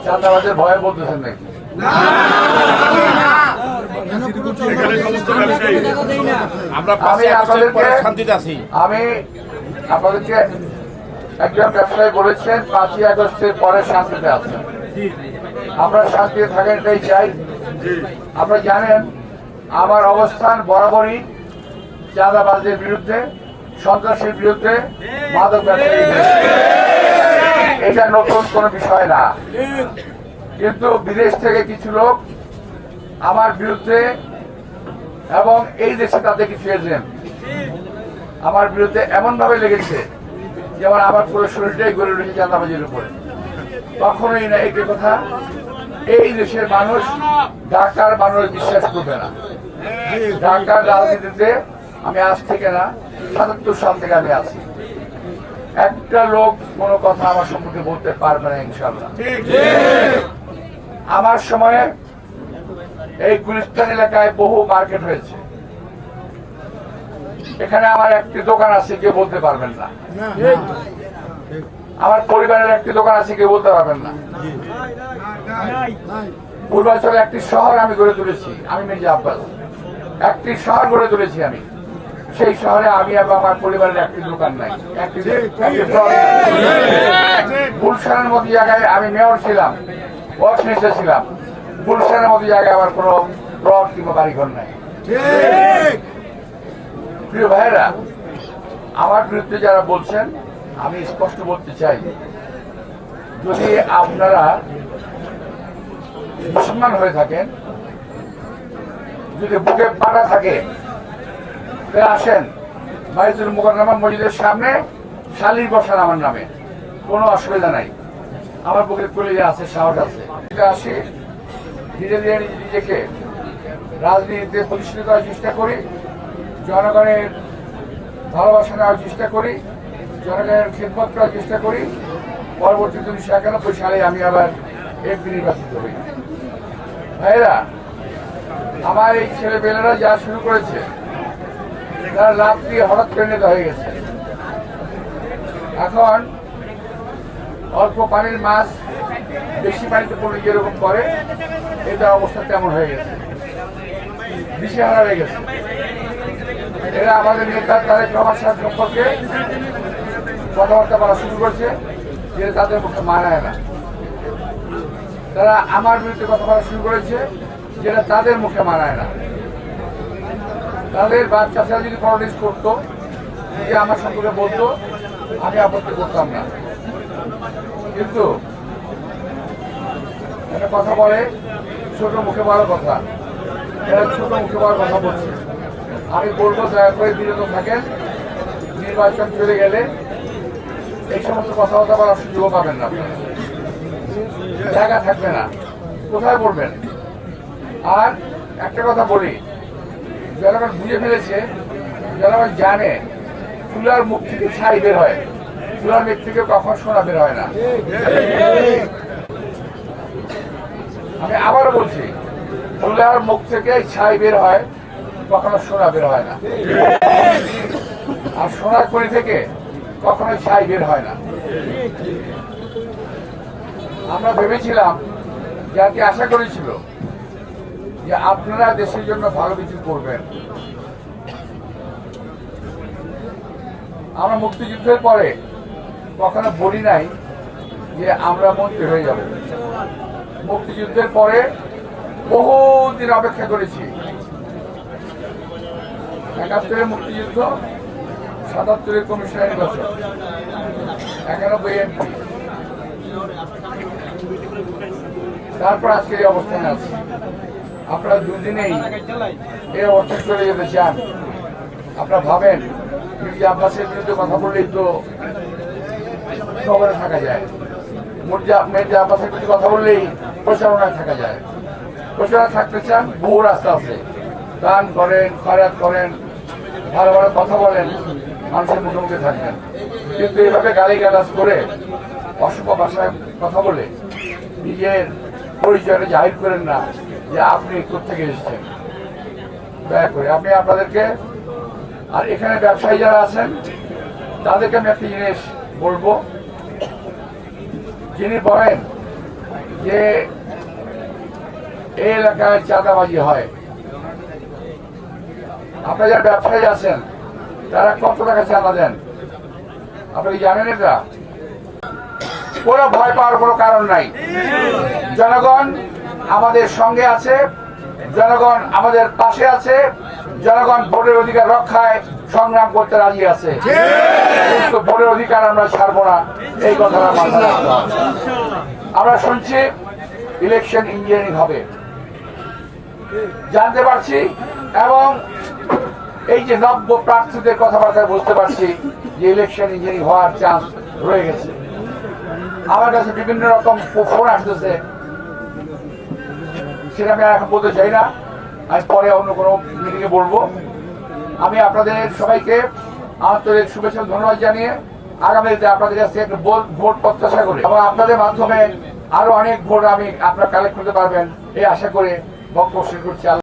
চাঁদাবাজের ভয়ে বলতেছেন নাকি? আমি আপনাদেরকে একজন ব্যবসায়ী বলেছেন 5ই আগস্টের পরে শান্তিতে আছেন, আপনারা শান্তিতে থাকেন, এটাই চাই। আপনারা জানেন আমার অবস্থান বরাবরই চাঁদাবাজের বিরুদ্ধে, সন্ত্রাসের বিরুদ্ধে, মাদক ব্যবসায়ীর বিরুদ্ধে। এটা নতুন কোনো বিষয় না, কিন্তু বিদেশ থেকে কিছু লোক আমার বিরুদ্ধে এবং এই দেশে তাদের কিছু এজেন্ট আমার বিরুদ্ধে এমন ভাবে লেগেছে যেমন আমার পুরো শরীরটাই গড়ে উঠেছে চাঁদাবাজির উপরে। কখনোই না একটি কথা এই দেশের মানুষ, ঢাকার মানুষ বিশ্বাস করবে না। ঢাকার রাজনীতিতে আমি আজ থেকে না ৭৭ সাল থেকে আমি আছি, একটা লোক কোনো কথা আমার সম্পর্কে বলতে পারবে না ইনশাআল্লাহ। আমার সময়ে এই গুলিস্তান এলাকায় বহু মার্কেট হয়েছে, এখানে আমার একটি দোকান আছে, কেউ বলতে পারবেন না। আমার পরিবারের একটি দোকান আছে, কেউ বলতে পারবেন না। পূর্বাঞ্চলে একটি শহর আমি গড়ে তুলেছি, আমি মির্জা আব্বাস একটি শহর গড়ে তুলেছি আমি। সেই শহরে আমি এবং আমার পরিবারের একটি দোকান নাই, গুলশানের মতো জায়গায় আমি মেয়র ছিলাম, ওয়ার্ড মিনিস্টার ছিলাম। গুলশানের মতো জায়গায় আমার কোনো প্লট কিংবা বাড়িঘর নাই। প্রিয় ভাইয়েরা, আমার বিরুদ্ধে যারা বলছেন, আমি স্পষ্ট বলতে চাই, যদি আপনারা মুসলমান হয়ে থাকেন, যদি বুকে পাটা থাকে, আসেন বাইতুল মুকাররমা মসজিদের সামনে শালির বসান আমার নামে, কোনো অসুবিধা নাই। আমার বুকে কলিজা আছে, সাহস আছে। আসি ধীরে ধীরে নিজেকে রাজনীতিতে প্রতিষ্ঠিত করার চেষ্টা করি, জনগণের ভালোবাসা নেওয়ার চেষ্টা করি, জনগণের খেদমত করার চেষ্টা করি। পরবর্তী 1991 সালে আমি আবার এমপি নির্বাচিত হই। ভাইয়েরা, আমার এই ছেলেমেয়েরা যা শুরু করেছে, তারা লাভ দিয়ে হঠাৎ করে নেতা হয়ে গেছে। এখন অল্প পানির মাছ বেশি পানিতে পড়লে যেরকম করে, এটা অবস্থা তেমন হয়ে গেছে, দিশেহারা হয়ে গেছে। এরা আমাদের নেতা তারেক রহমান সাহেব সম্পর্কে কথাবার্তা বলা শুরু করছে, যে তাদের মুখে মানায় না। তারা আমার বিরুদ্ধে কথা বলা শুরু করেছে, যেটা তাদের মুখে মানায় না। তাদের বাচ্চারা যদি পলিটিক্স করতো, যে আমার সম্পর্কে বলতো, আমি আপত্তি করতাম না। কিন্তু একটা কথা বলে, ছোট মুখে বড় কথা, এরা ছোট মুখে বড় কথা বলছে। আমি বলবো, দয়া করে বিরত থাকেন। নির্বাচন চলে গেলে এই সমস্ত কথাবার্তা বলার সুযোগ পাবেন না, জায়গা থাকবে না, কোথায় বলবেন। আর একটা কথা বলি, জনগণ বুঝে ফেলেছে, জনগণ জানে চুলার মুখ থেকে ছাই বের হয়, চুলার মুখ থেকে কখন সোনা বের হয় না। আমি আবারও বলছি, চুলার মুখ থেকে ছাই বের হয়, কখনো সোনা বের হয় না। আর সোনার খনি থেকে কখনো ছাই বের হয় না। আমরা ভেবেছিলাম, যাকে আশা করেছিল যে আপনারা দেশের জন্য ভালো কিছু করবেন। আমরা মুক্তিযুদ্ধের পরে কখনো বলি নাই যে আমরা মন্ত্রী হয়ে যাব। মুক্তিযুদ্ধের পরে বহুদিন অপেক্ষা করেছি। 71-এর মুক্তিযুদ্ধ, 77-এর কমিশনের নির্বাচন, 91 এমপি, তারপর আজকে এই অবস্থানে আছে। আপনারা দুদিনেই এই অবস্থায় চলে যেতে চান। আপনারা ভাবেন মির্জা আব্বাসের বিরুদ্ধে কথা বললেই তো খবরে থাকা যায়, মির্জা আব্বাসের বিরুদ্ধে কথা বললেই প্রচারণায় থাকা যায়। প্রচারণা থাকতে চান, বহু রাস্তা আছে। দান করেন, খয়রাত করেন, ভালো ভালো কথা বলেন, মানুষের মুখে মুখে থাকবেন। কিন্তু এইভাবে গালিগালাজ করে, অশুভ ভাষায় কথা বলে নিজের পরিচয়টা জাহির করেন না যে আপনি কোথেকে এসেছেন। দয়া করে আপনি আপনাদেরকে, আর এখানে ব্যবসায়ী যারা আছেন, তাদেরকে আমি একটা জিনিস বলবো, যিনি বলেন যে এই এলাকায় চাঁদাবাজি হয়, আপনারা যারা ব্যবসায়ী আছেন তারা কত টাকা চাঁদা দেন আপনি জানেন? এটা কোনো ভয় পাওয়ার কোনো কারণ নাই। জনগণ আমাদের সঙ্গে আছে, জনগণ আমাদের পাশে আছে, জনগণ ভোটের অধিকার রক্ষায় সংগ্রাম করতে রাজি আছে। কিন্তু ভোটের অধিকার আমরা ছাড়বো না, এই কথাটা মাথায় রাখতে হবে। আমরা শুনছি ইলেকশন ইঞ্জিনিয়ারিং হবে, জানতে পারছি, এবং এই যে নব্য প্রার্থীদের কথাবার্তায় বুঝতে পারছি যে ইলেকশন ইঞ্জিনিয়ারিং হওয়ার চান্স রয়ে গেছে। আমার কাছে বিভিন্ন রকম ফোন আসতেছে, সেটা আমি এখন বলতে চাই না, আমি পরে অন্য কোনো মিটিংয়ে বলবো। আমি আপনাদের সবাইকে আন্তরিক শুভেচ্ছা ধন্যবাদ জানিয়ে আগামীতে আপনাদের কাছে একটা ভোট প্রত্যাশা করি, এবং আপনাদের মাধ্যমে আরো অনেক ভোট আমি আপনারা কালেক্ট করতে পারবেন এই আশা করে বক্তব্য শেষ করছি।